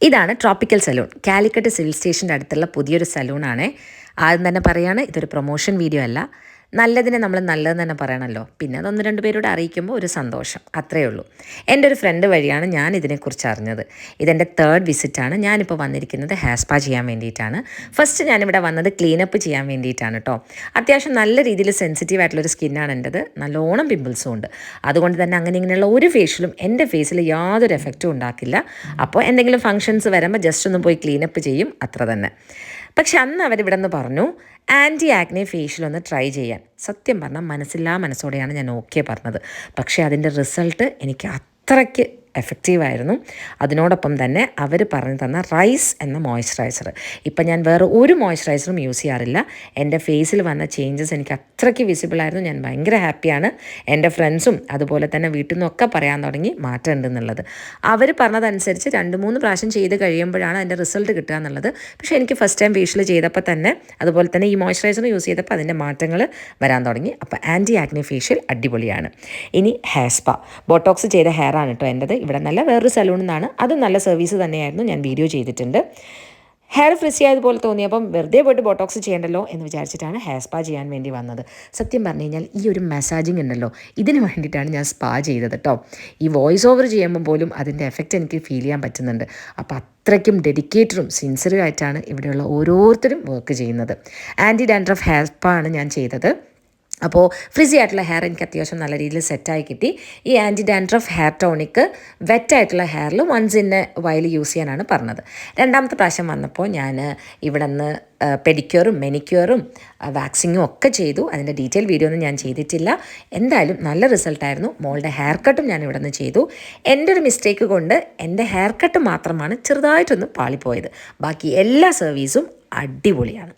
ഇതാണ് tropical salon. Calicut civil സ്റ്റേഷൻ്റെ അടുത്തുള്ള പുതിയൊരു സലൂണാണ്. ആദ്യം തന്നെ പറയുകയാണ്, ഇതൊരു പ്രൊമോഷൻ വീഡിയോ അല്ല. നല്ലതിനെ നമ്മൾ നല്ലതെന്ന് തന്നെ പറയണമല്ലോ. പിന്നെ അതൊന്ന് രണ്ട് പേരോട് അറിയിക്കുമ്പോൾ ഒരു സന്തോഷം, അത്രയേ ഉള്ളൂ. എൻ്റെ ഒരു ഫ്രണ്ട് വഴിയാണ് ഞാൻ ഇതിനെക്കുറിച്ച് അറിഞ്ഞത്. ഇതെൻ്റെ 3rd വിസിറ്റാണ്. ഞാനിപ്പോൾ വന്നിരിക്കുന്നത് ഹെയർ സ്പാ ചെയ്യാൻ വേണ്ടിയിട്ടാണ്. ഫസ്റ്റ് ഞാനിവിടെ വന്നത് ക്ലീനപ്പ് ചെയ്യാൻ വേണ്ടിയിട്ടാണ് കേട്ടോ. അത്യാവശ്യം നല്ല രീതിയിൽ സെൻസിറ്റീവ് ആയിട്ടുള്ളൊരു സ്കിന്നാണ് എൻ്റെത്. നല്ലോണം പിമ്പിൾസും ഉണ്ട്. അതുകൊണ്ട് തന്നെ അങ്ങനെ ഇങ്ങനെയുള്ള ഒരു ഫേഷ്യലും എൻ്റെ ഫേസിൽ യാതൊരു എഫക്റ്റും ഉണ്ടാക്കില്ല. അപ്പോൾ എന്തെങ്കിലും ഫംഗ്ഷൻസ് വരുമ്പോൾ ജസ്റ്റ് ഒന്ന് പോയി ക്ലീനപ്പ് ചെയ്യും, അത്ര തന്നെ. പക്ഷെ അന്ന് അവരിവിടെ നിന്ന് പറഞ്ഞു ആൻറ്റി ആക്നെ ഫേഷ്യൽ ഒന്ന് ട്രൈ ചെയ്യാൻ. സത്യം പറഞ്ഞാൽ മനസ്സില്ലാ മനസ്സോടെയാണ് ഞാൻ ഓക്കെ പറഞ്ഞത്. പക്ഷേ അതിൻ്റെ റിസൾട്ട് എനിക്ക് അത്രയ്ക്ക് എഫക്റ്റീവായിരുന്നു. അതിനോടൊപ്പം തന്നെ അവർ പറഞ്ഞു തന്ന റൈസ് എന്ന മോയ്സ്ചറൈസർ. ഇപ്പം ഞാൻ വേറെ ഒരു മോയ്സ്ചറൈസറും യൂസ് ചെയ്യാറില്ല. എൻ്റെ ഫേസിൽ വന്ന ചേഞ്ചസ് എനിക്ക് അത്രയ്ക്ക് വിസിബിളായിരുന്നു. ഞാൻ ഭയങ്കര ഹാപ്പിയാണ്. എൻ്റെ ഫ്രണ്ട്സും അതുപോലെ തന്നെ വീട്ടിൽ നിന്നൊക്കെ പറയാൻ തുടങ്ങി മാറ്റം ഉണ്ടെന്നുള്ളത്. അവർ പറഞ്ഞതനുസരിച്ച് 2-3 പ്രാവശ്യം ചെയ്ത് കഴിയുമ്പോഴാണ് അതിൻ്റെ റിസൾട്ട് കിട്ടുക എന്നുള്ളത്. പക്ഷേ എനിക്ക് ഫസ്റ്റ് ടൈം ഫേഷ്യൽ ചെയ്തപ്പോൾ തന്നെ അതുപോലെ തന്നെ ഈ മോയ്സ്ചറൈസർ യൂസ് ചെയ്തപ്പോൾ അതിൻ്റെ മാറ്റങ്ങൾ വരാൻ തുടങ്ങി. അപ്പോൾ ആൻറ്റി ആക്നെ ഫേഷ്യൽ അടിപൊളിയാണ്. ഇനി ഹെയർ സ്പാ. ബോട്ടോക്സ് ചെയ്ത ഹെയർ ആണ് കേട്ടോ എൻ്റെത്. ഇവിടെ നല്ല വേറൊരു സലൂണിൽ നിന്നാണ്. അത് നല്ല സർവീസ് തന്നെയായിരുന്നു. ഞാൻ വീഡിയോ ചെയ്തിട്ടുണ്ട്. ഹെയർ ഫ്രിസി ആയതുപോലെ തോന്നിയപ്പം വെറുതെ പോയിട്ട് ബോട്ടോക്സ് ചെയ്യണ്ടല്ലോ എന്ന് വിചാരിച്ചിട്ടാണ് ഹെയർ സ്പാ ചെയ്യാൻ വേണ്ടി വന്നത്. സത്യം പറഞ്ഞു കഴിഞ്ഞാൽ ഈ ഒരു മസാജിങ് ഉണ്ടല്ലോ, ഇതിന് വേണ്ടിയിട്ടാണ് ഞാൻ സ്പാ ചെയ്തത് കേട്ടോ. ഈ വോയിസ് ഓവർ ചെയ്യുമ്പോൾ പോലും അതിൻ്റെ എഫക്റ്റ് എനിക്ക് ഫീൽ ചെയ്യാൻ പറ്റുന്നുണ്ട്. അപ്പോൾ അത്രയ്ക്കും ഡെഡിക്കേറ്റഡും സിൻസിയറും ആയിട്ടാണ് ഇവിടെയുള്ള ഓരോരുത്തരും വർക്ക് ചെയ്യുന്നത്. ആൻറ്റി ഡാൻഡ്രഫ് ഹെയർ സ്പാ ആണ് ഞാൻ ചെയ്തത്. അപ്പോൾ ഫ്രിസി ആയിട്ടുള്ള ഹെയർ എനിക്ക് അത്യാവശ്യം നല്ല രീതിയിൽ സെറ്റായി കിട്ടി. ഈ ആൻറ്റി ഡാൻഡ്രഫ് ഹെയർ ടോണിക്ക് വെറ്റായിട്ടുള്ള ഹെയറിൽ once in a while use ചെയ്യാനാണ് പറഞ്ഞത്. രണ്ടാമത്തെ പ്രാവശ്യം വന്നപ്പോൾ ഞാൻ ഇവിടെ നിന്ന് പെഡിക്യൂറും മെനിക്യൂറും വാക്സിങ്ങും ഒക്കെ ചെയ്തു. അതിൻ്റെ ഡീറ്റെയിൽ വീഡിയോ ഒന്നും ഞാൻ ചെയ്തിട്ടില്ല. എന്തായാലും നല്ല റിസൾട്ടായിരുന്നു. മോളുടെ ഹെയർ കട്ടും ഞാൻ ഇവിടെ നിന്ന് ചെയ്തു. എൻ്റെ ഒരു മിസ്റ്റേക്ക് കൊണ്ട് എൻ്റെ ഹെയർ കട്ട് മാത്രമാണ് ചെറുതായിട്ടൊന്ന് പാളിപ്പോയത്. ബാക്കി എല്ലാ സർവീസും അടിപൊളിയാണ്.